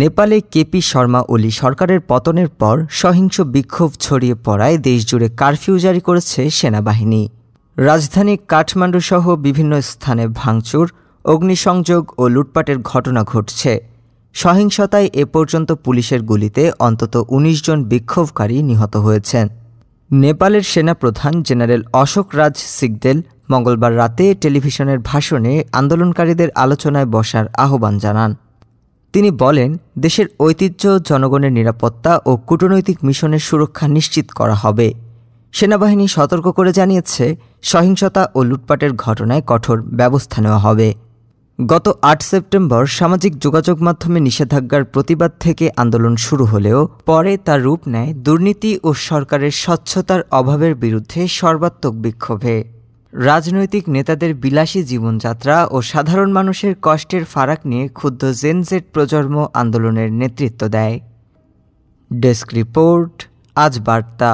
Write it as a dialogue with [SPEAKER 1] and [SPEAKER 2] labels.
[SPEAKER 1] নেপালে কেপি শর্মা ওলি সরকারের পতনের পর সহিংস বিক্ষোভ ছড়িয়ে পড়ায় দেশজুড়ে কারফিউ জারি করেছে সেনাবাহিনী। রাজধানী কাঠমান্ডু সহ বিভিন্ন স্থানে ভাঙচুর, অগ্নিসংযোগ ও লুটপাটের ঘটনা ঘটছে। সহিংসতায় এ পর্যন্ত পুলিশের গুলিতে অন্তত ১৯ জন বিক্ষোভকারী নিহত হয়েছেন। নেপালের সেনাপ্রধান জেনারেল অশোক রাজ সিকদেল মঙ্গলবার রাতে টেলিভিশনের ভাষণে আন্দোলনকারীদের আলোচনায় বসার আহ্বান জানান। তিনি বলেন, দেশের ঐতিহ্য, জনগণের নিরাপত্তা ও কূটনৈতিক মিশনের সুরক্ষা নিশ্চিত করা হবে। সেনাবাহিনী সতর্ক করে জানিয়েছে, সহিংসতা ও লুটপাটের ঘটনায় কঠোর ব্যবস্থা নেওয়া হবে। গত ৮ সেপ্টেম্বর সামাজিক যোগাযোগ মাধ্যমে নিষেধাজ্ঞার প্রতিবাদ থেকে আন্দোলন শুরু হলেও পরে তার রূপ নেয় দুর্নীতি ও সরকারের স্বচ্ছতার অভাবের বিরুদ্ধে সর্বাত্মক বিক্ষোভে। রাজনৈতিক নেতাদের বিলাসী জীবনযাত্রা ও সাধারণ মানুষের কষ্টের ফারাক নিয়ে ক্ষুব্ধ জেন জেড প্রজন্ম আন্দোলনের নেতৃত্ব দেয়। ডেস্ক রিপোর্ট, আজ বার্তা।